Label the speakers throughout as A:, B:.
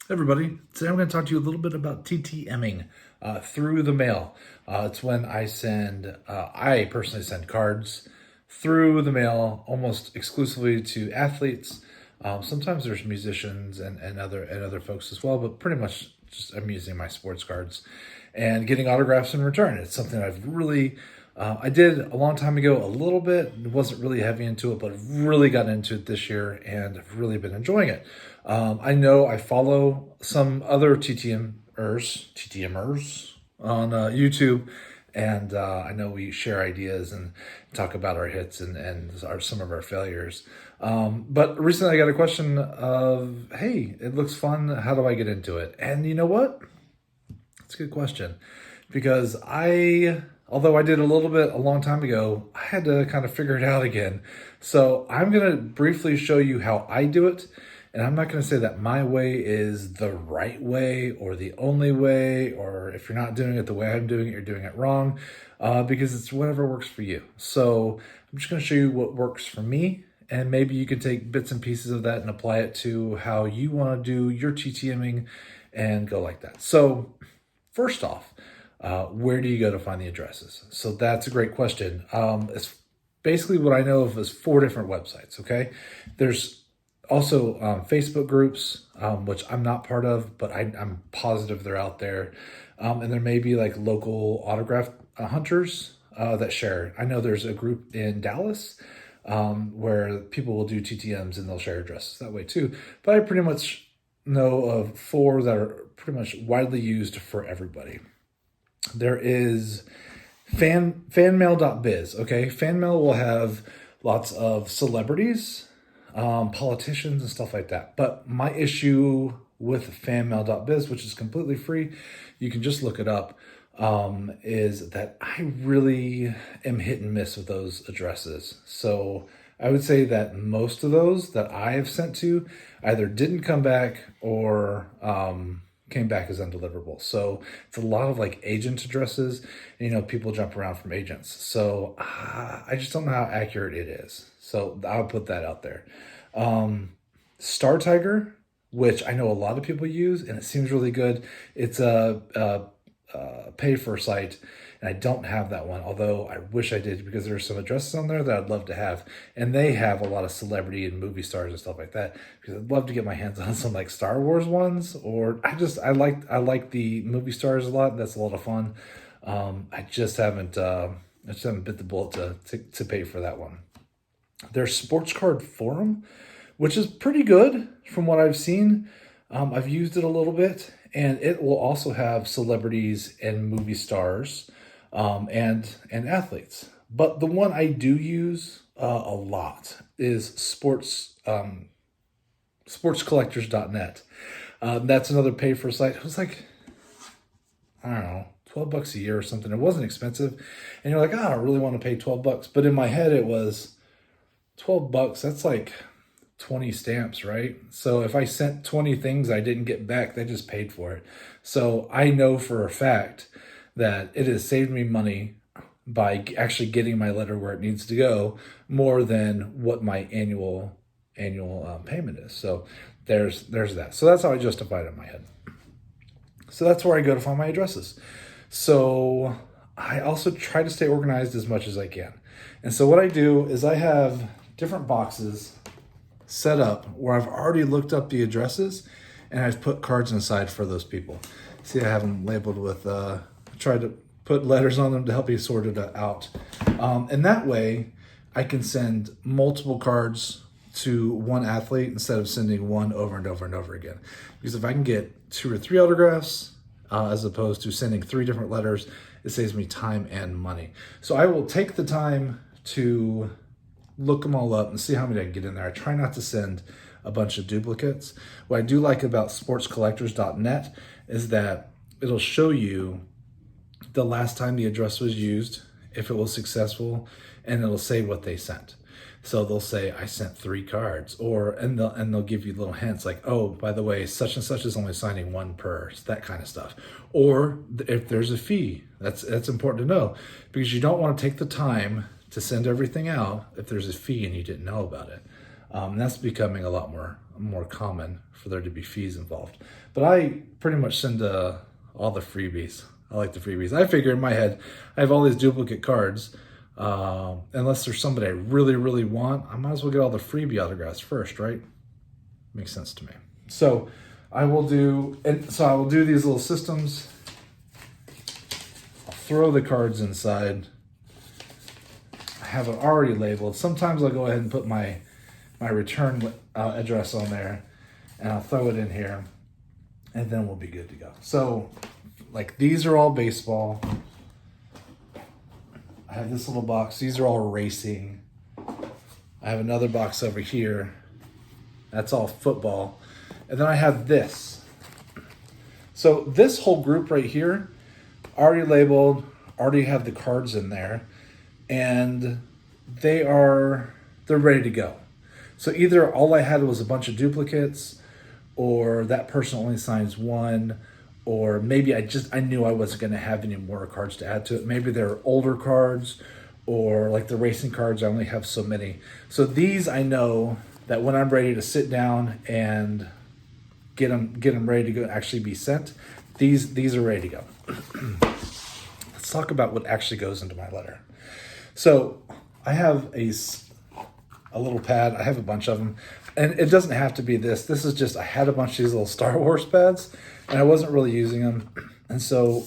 A: Everybody, today I'm going to talk to you a little bit about TTMing through the mail. It's when I personally send cards through the mail almost exclusively to athletes. Sometimes there's musicians and other folks as well, but pretty much just I'm using my sports cards and getting autographs in return. It's something I did a long time ago a little bit. Wasn't really heavy into it, but I've really gotten into it this year and I've really been enjoying it. I know I follow some other TTMers on YouTube, and I know we share ideas and talk about our hits and some of our failures. But recently I got a question of, hey, it looks fun. How do I get into it? And you know what? It's a good question because although I did a little bit a long time ago, I had to kind of figure it out again. So I'm going to briefly show you how I do it. And I'm not going to say that my way is the right way or the only way, or if you're not doing it the way I'm doing it, you're doing it wrong, because it's whatever works for you. So I'm just going to show you what works for me. And maybe you can take bits and pieces of that and apply it to how you want to do your TTMing and go like that. So first off, where do you go to find the addresses? So that's a great question. It's basically what I know of is 4 different websites, okay? There's also Facebook groups, which I'm not part of, but I'm positive they're out there. And there may be like local autograph hunters that share. I know there's a group in Dallas where people will do TTMs and they'll share addresses that way too. But I pretty much know of 4 that are pretty much widely used for everybody. There is fanmail.biz, okay? Fanmail will have lots of celebrities, politicians and stuff like that. But my issue with fanmail.biz, which is completely free, you can just look it up, is that I really am hit and miss with those addresses. So I would say that most of those that I have sent to either didn't come back or came back as undeliverable. So it's a lot of like agent addresses, and, people jump around from agents. So I just don't know how accurate it is. So I'll put that out there. Star Tiger, which I know a lot of people use, and it seems really good. It's a pay for site, and I don't have that one, although I wish I did because there are some addresses on there that I'd love to have, and they have a lot of celebrity and movie stars and stuff like that, because I'd love to get my hands on some like Star Wars ones, or I like the movie stars a lot. That's a lot of fun. I just haven't bit the bullet to pay for that one. There's Sports Card Forum, which is pretty good from what I've seen. I've used it a little bit, and it will also have celebrities and movie stars and athletes. But the one I do use a lot is sportscollectors.net. That's another pay for site. It was like, I don't know, $12 a year or something. It wasn't expensive. And you're like, I don't really want to pay $12. But in my head, it was $12. That's like 20 stamps, right? So if I sent 20 things I didn't get back, they just paid for it. So I know for a fact that it has saved me money by actually getting my letter where it needs to go more than what my annual payment is. So there's that. So that's how I justify it in my head. So that's where I go to find my addresses. So I also try to stay organized as much as I can. And so what I do is I have different boxes set up where I've already looked up the addresses and I've put cards inside for those people. See, I have them labeled with, try to put letters on them to help you sort it out. And that way I can send multiple cards to one athlete instead of sending one over and over and over again. Because if I can get 2 or 3 autographs, as opposed to sending 3 different letters, it saves me time and money. So I will take the time to look them all up and see how many I can get in there. I try not to send a bunch of duplicates. What I do like about sportscollectors.net is that it'll show you the last time the address was used, if it was successful, and it'll say what they sent. So they'll say, I sent 3 cards, and they'll give you little hints like, oh, by the way, such and such is only signing 1 per, that kind of stuff. Or if there's a fee, that's important to know, because you don't want to take the time to send everything out if there's a fee and you didn't know about it. That's becoming a lot more more common for there to be fees involved. But I pretty much send all the freebies. I like the freebies. I figure in my head, I have all these duplicate cards. Unless there's somebody I really, really want, I might as well get all the freebie autographs first, right? Makes sense to me. So I will do these little systems. I'll throw the cards inside. I have it already labeled. Sometimes I'll go ahead and put my return address on there, and I'll throw it in here, and then we'll be good to go. So, like, these are all baseball. I have this little box. These are all racing. I have another box over here. That's all football. And then I have this. So this whole group right here, already labeled, already have the cards in there, and they're ready to go. So either all I had was a bunch of duplicates, or that person only signs one, or maybe I knew I wasn't going to have any more cards to add to it. Maybe they're older cards, or like the racing cards, I only have so many. So these I know that when I'm ready to sit down and get them ready to go actually be sent, these are ready to go. Let's talk about what actually goes into my letter. So I have a little pad. I have a bunch of them, and it doesn't have to be this. This is just, I had a bunch of these little Star Wars pads, and I wasn't really using them. And so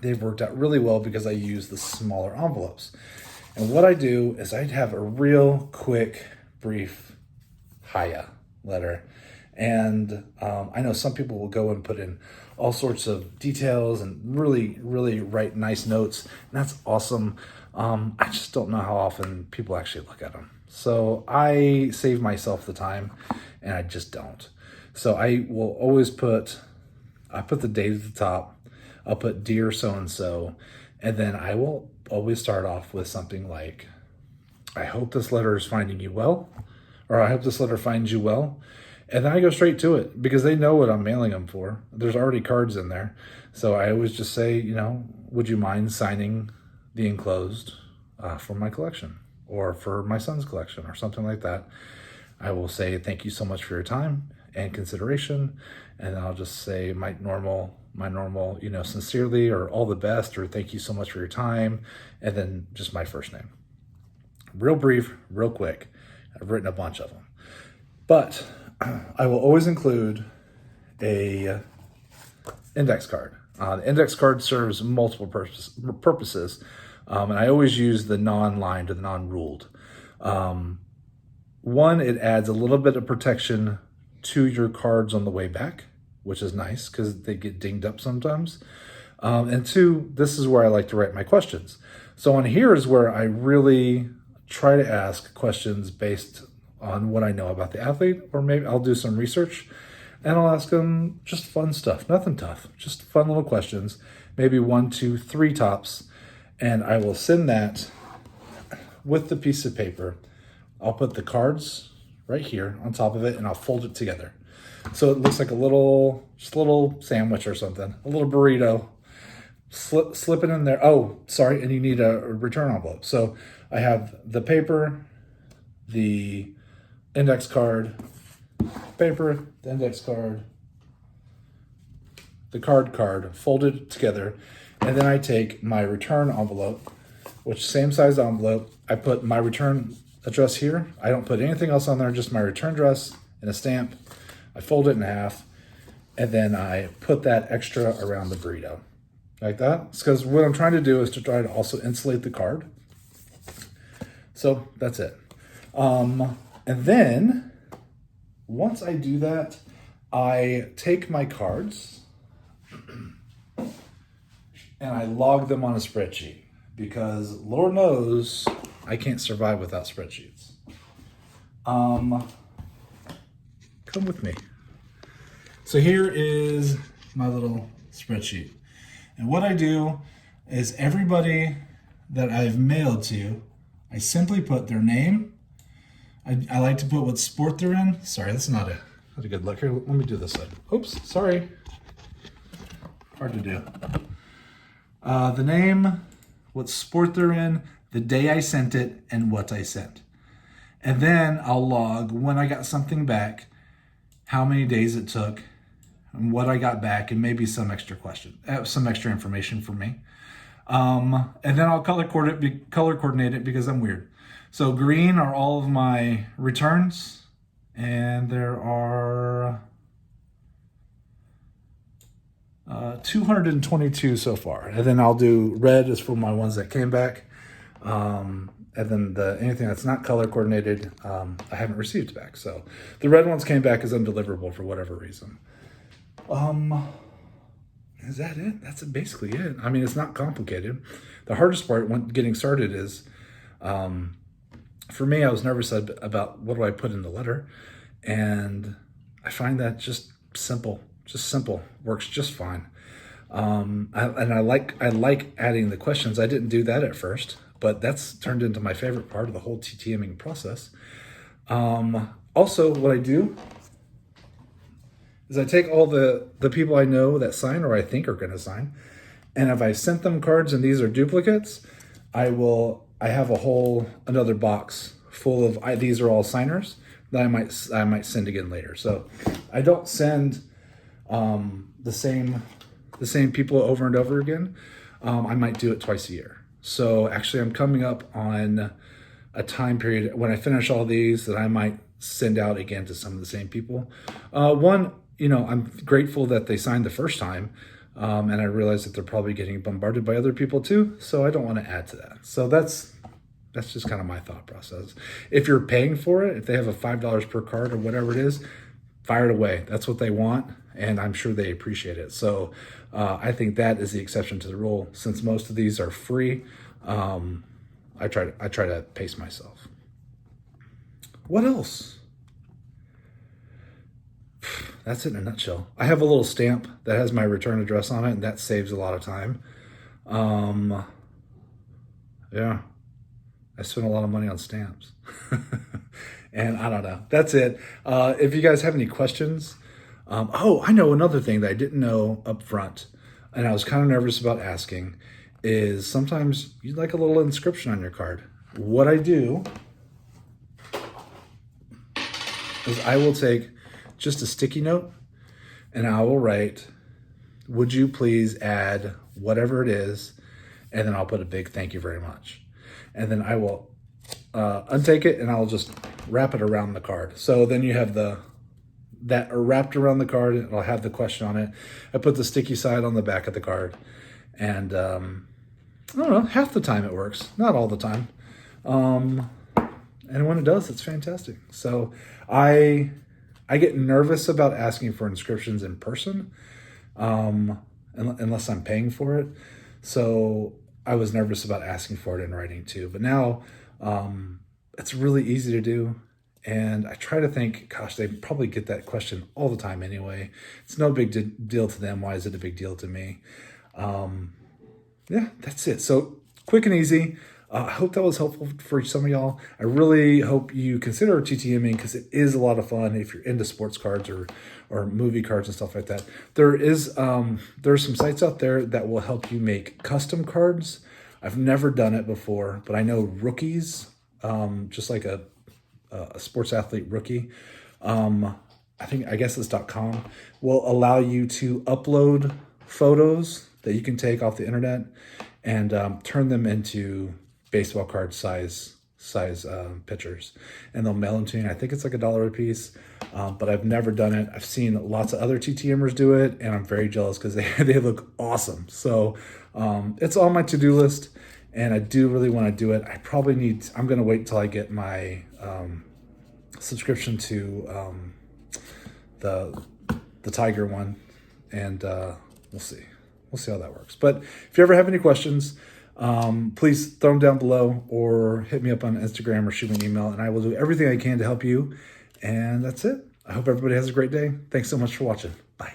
A: they've worked out really well because I use the smaller envelopes. And what I do is I'd have a real quick, brief hiya letter. And I know some people will go and put in all sorts of details and really, really write nice notes. And that's awesome. I just don't know how often people actually look at them. So I save myself the time, and I just don't. So I will always put the date at the top. I'll put dear so-and-so, and then I will always start off with something like, I hope this letter is finding you well, or I hope this letter finds you well. And then I go straight to it because they know what I'm mailing them for. There's already cards in there. So I always just say, would you mind signing the enclosed for my collection or for my son's collection or something like that. I will say, thank you so much for your time and consideration. And I'll just say my normal, sincerely, or all the best, or thank you so much for your time. And then just my first name. Real brief, real quick. I've written a bunch of them. But I will always include a index card. The index card serves multiple purposes, and I always use the non-lined or the non-ruled. One, it adds a little bit of protection to your cards on the way back, which is nice because they get dinged up sometimes. And two, this is where I like to write my questions. So on here is where I really try to ask questions based on what I know about the athlete, or maybe I'll do some research and I'll ask them just fun stuff, nothing tough, just fun little questions, maybe 1, 2, 3 tops. And I will send that with the piece of paper. I'll put the cards right here on top of it and I'll fold it together. So it looks like a little sandwich or something, a little burrito. Slip it in there. Oh, sorry, and you need a return envelope. So I have the paper, the index card, paper, the index card, the card, folded together. And then I take my return envelope, which same size envelope. I put my return address here. I don't put anything else on there, just my return address and a stamp. I fold it in half, and then I put that extra around the burrito. Like that. It's because what I'm trying to do is to try to also insulate the card. So that's it. And then once I do that, I take my cards and I log them on a spreadsheet because Lord knows I can't survive without spreadsheets. Come with me. So here is my little spreadsheet. And what I do is everybody that I've mailed to, I simply put their name. I like to put what sport they're in. Sorry, that's not a good look. Here, let me do this side. Oops, sorry. Hard to do. The name, what sport they're in, the day I sent it, and what I sent. And then I'll log when I got something back. how many days it took, and what I got back, and maybe some extra information for me. And then I'll color coordinate it because I'm weird. So green are all of my returns, and there are 222 so far. And then I'll do red is for my ones that came back. And then anything that's not color coordinated, I haven't received back. So the red ones came back as undeliverable for whatever reason. Is that it? That's basically it. I mean, it's not complicated. The hardest part when getting started is, for me, I was nervous about what do I put in the letter. And I find that just simple works just fine. I like adding the questions. I didn't do that at first, but that's turned into my favorite part of the whole TTMing process. Also, what I do is I take all the people I know that sign or I think are going to sign, and if I sent them cards and these are duplicates, I have another box full of these are all signers that I might send again later. So I don't send the same people over and over again. I might do it twice a year. So actually I'm coming up on a time period when I finish all these that I might send out again to some of the same people. I'm grateful that they signed the first time, and I realize that they're probably getting bombarded by other people too, so I don't want to add to that. So that's just kind of my thought process. If you're paying for it, if they have a $5 per card or whatever it is, fire it away. That's what they want, and I'm sure they appreciate it. So I think that is the exception to the rule. Since most of these are free, I try to pace myself. What else? That's it in a nutshell. I have a little stamp that has my return address on it, and that saves a lot of time. Yeah, I spent a lot of money on stamps. And I don't know. That's it. If you guys have any questions, I know another thing that I didn't know up front, and I was kind of nervous about asking, is sometimes you'd like a little inscription on your card. What I do is I will take just a sticky note and I will write, would you please add whatever it is, and then I'll put a big thank you very much. And then I will untake it and I'll just wrap it around the card. So then you have that wrapped around the card, and it'll have the question on it. I put the sticky side on the back of the card, and I don't know, half the time it works, not all the time. And when it does, it's fantastic. So I get nervous about asking for inscriptions in person, unless I'm paying for it. So I was nervous about asking for it in writing too. But now it's really easy to do. And I try to think, gosh, they probably get that question all the time anyway. It's no big deal to them. Why is it a big deal to me? Yeah, that's it. So quick and easy. I hope that was helpful for some of y'all. I really hope you consider TTMing because it is a lot of fun if you're into sports cards or movie cards and stuff like that. There's some sites out there that will help you make custom cards. I've never done it before, but I know Rookies, just like a sports athlete rookie, I guess it's .com, will allow you to upload photos that you can take off the internet and turn them into baseball card size pictures, and they'll mail them to you. I think it's like $1 a piece, but I've never done it. I've seen lots of other TTMers do it, and I'm very jealous because they look awesome. So it's on my to-do list, and I do really want to do it. I'm going to wait until I get my subscription to the Tiger one, and we'll see how that works. But if you ever have any questions, please throw them down below or hit me up on Instagram or shoot me an email, and I will do everything I can to help you. And that's it. I hope everybody has a great day. Thanks so much for watching. Bye.